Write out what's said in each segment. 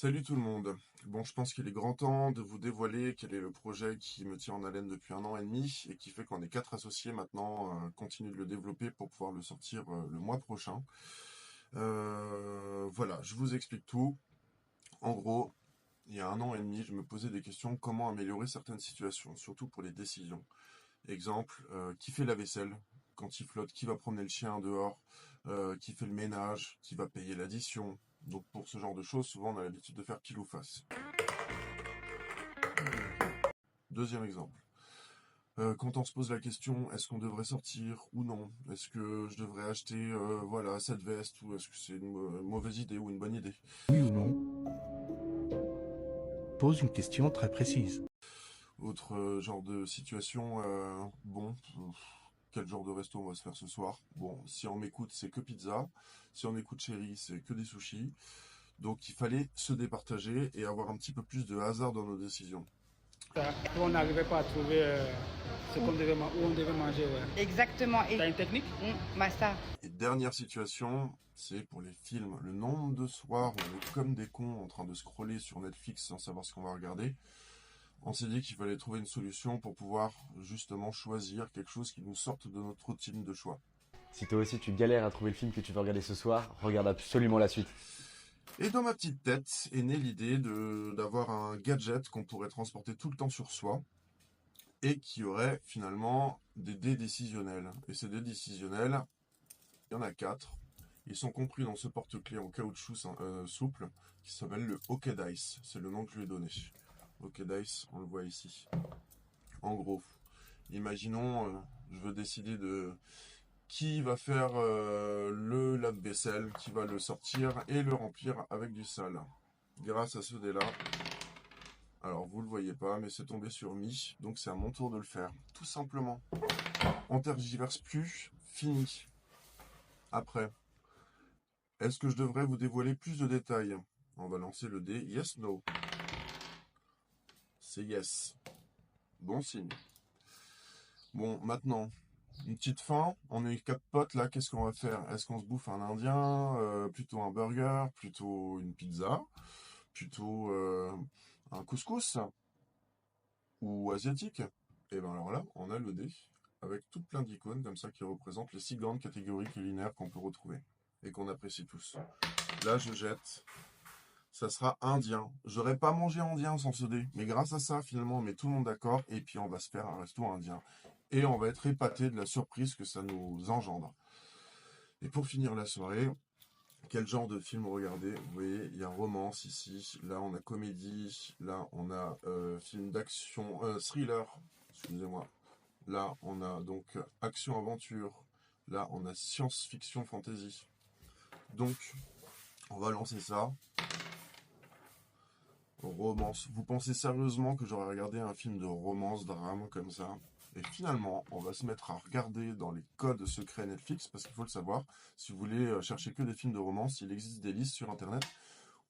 Salut tout le monde. Bon, je pense qu'il est grand temps de vous dévoiler quel est le projet qui me tient en haleine depuis 1 an et demi et qui fait qu'on est 4 associés maintenant, continue de le développer pour pouvoir le sortir le mois prochain. Voilà, je vous explique tout. En gros, il y a 1 an et demi, je me posais des questions comment améliorer certaines situations, surtout pour les décisions. Exemple, qui fait la vaisselle quand il flotte, qui va promener le chien dehors, qui fait le ménage, qui va payer l'addition. Donc pour ce genre de choses, souvent on a l'habitude de faire pile ou face. Deuxième exemple. Quand on se pose la question, est-ce qu'on devrait sortir ou non? Est-ce que je devrais acheter voilà, cette veste ou est-ce que c'est une mauvaise idée ou une bonne idée? Oui ou non? Pose une question très précise. Autre genre de situation, bon, quel genre de resto on va se faire ce soir? Bon, si on m'écoute, c'est que pizza. Si on écoute Chéri, c'est que des sushis. Donc il fallait se départager et avoir un petit peu plus de hasard dans nos décisions. On n'arrivait pas à trouver où on devait manger. Ouais. Exactement. T'as une technique? Massa. Et dernière situation, c'est pour les films. Le nombre de soirs où on est comme des cons en train de scroller sur Netflix sans savoir ce qu'on va regarder. On s'est dit qu'il fallait trouver une solution pour pouvoir justement choisir quelque chose qui nous sorte de notre routine de choix. Si toi aussi tu galères à trouver le film que tu veux regarder ce soir, regarde absolument la suite. Et dans ma petite tête est née l'idée d'avoir un gadget qu'on pourrait transporter tout le temps sur soi et qui aurait finalement des dés décisionnels. Et ces dés décisionnels, il y en a 4. Ils sont compris dans ce porte-clés en caoutchouc souple qui s'appelle le Hockey Dice. C'est le nom que je lui ai donné. Hockey Dice, on le voit ici. En gros, imaginons, je veux décider de qui va faire le lave-vaisselle, qui va le sortir et le remplir avec du sale. Grâce à ce dé-là, alors vous le voyez pas, mais c'est tombé sur Mi, donc c'est à mon tour de le faire. Tout simplement. On tergiverse plus, fini. Après, est-ce que je devrais vous dévoiler plus de détails? On va lancer le dé Yes, No. C'est Yes. Bon signe. Bon, maintenant, une petite faim, on est 4 potes là, qu'est-ce qu'on va faire? Est-ce qu'on se bouffe un indien, plutôt un burger, plutôt une pizza, plutôt un couscous ou asiatique? Et bien alors là, on a le dé avec tout plein d'icônes comme ça qui représentent les 6 grandes catégories culinaires qu'on peut retrouver et qu'on apprécie tous. Là, je jette. Ça sera indien. J'aurais pas mangé indien sans ce dé, mais grâce à ça, finalement, on met tout le monde d'accord et puis on va se faire un resto indien. Et on va être épaté de la surprise que ça nous engendre. Et pour finir la soirée, quel genre de film regarder? Vous voyez, il y a romance ici, là on a comédie, là on a film d'action, thriller, excusez-moi. Là on a donc action-aventure, là on a science-fiction fantasy. Donc, on va lancer ça. Romance. Vous pensez sérieusement que j'aurais regardé un film de romance, drame comme ça? Et finalement, on va se mettre à regarder dans les codes secrets Netflix, parce qu'il faut le savoir, si vous voulez chercher que des films de romance, il existe des listes sur Internet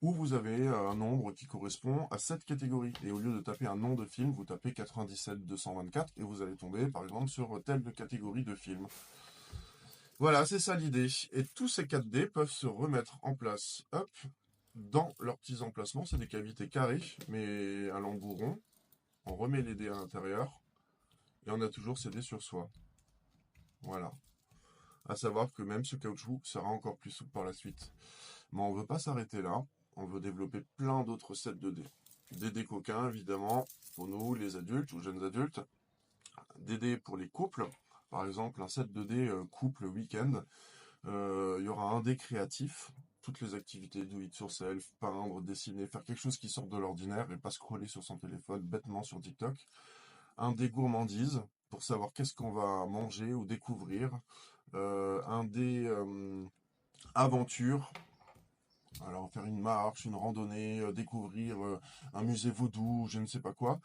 où vous avez un nombre qui correspond à cette catégorie. Et au lieu de taper un nom de film, vous tapez 97 224 et vous allez tomber, par exemple, sur telle catégorie de film. Voilà, c'est ça l'idée. Et tous ces 4D peuvent se remettre en place, hop, dans leurs petits emplacements. C'est des cavités carrées, mais à l'embout rond. On remet les dés à l'intérieur et on a toujours ces dés sur soi. Voilà. À savoir que même ce caoutchouc sera encore plus souple par la suite. Mais on ne veut pas s'arrêter là. On veut développer plein d'autres sets de dés. Des dés coquins, évidemment, pour nous, les adultes ou jeunes adultes. Des dés pour les couples. Par exemple, un set de dés couple week-end. Il y aura un dé créatif. Toutes les activités do it yourself, peindre, dessiner, faire quelque chose qui sorte de l'ordinaire et pas scroller sur son téléphone bêtement sur TikTok. Un dé gourmandise pour savoir qu'est-ce qu'on va manger ou découvrir. Un dé aventure. Alors faire une marche, une randonnée, découvrir un musée vaudou, je ne sais pas quoi.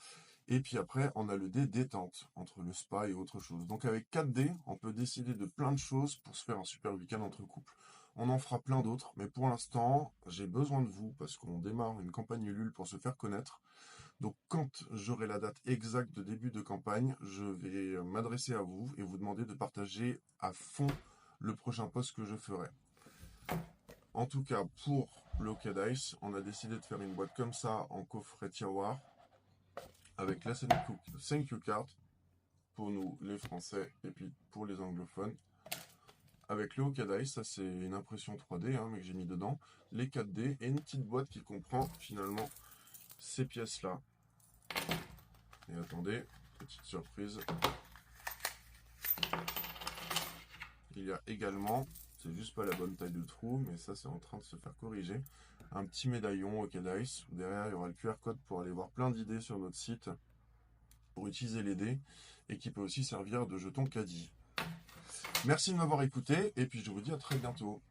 Et puis après, on a le dé détente, entre le spa et autre chose. Donc avec 4 dés, on peut décider de plein de choses pour se faire un super week-end entre couples. On en fera plein d'autres, mais pour l'instant, j'ai besoin de vous parce qu'on démarre une campagne Ulule pour se faire connaître. Donc quand j'aurai la date exacte de début de campagne, je vais m'adresser à vous et vous demander de partager à fond le prochain post que je ferai. En tout cas, pour le Hockey Dice. On a décidé de faire une boîte comme ça en coffret tiroir avec la thank you card pour nous les Français et puis pour les anglophones. Avec le Hockey Dice, ça c'est une impression 3D mais que j'ai mis dedans, les 4D et une petite boîte qui comprend finalement ces pièces là. Et attendez, petite surprise. Il y a également, c'est juste pas la bonne taille de trou, mais ça c'est en train de se faire corriger, un petit médaillon Hockey Dice. Derrière il y aura le QR code pour aller voir plein d'idées sur notre site pour utiliser les dés et qui peut aussi servir de jeton caddie. Merci de m'avoir écouté et puis je vous dis à très bientôt.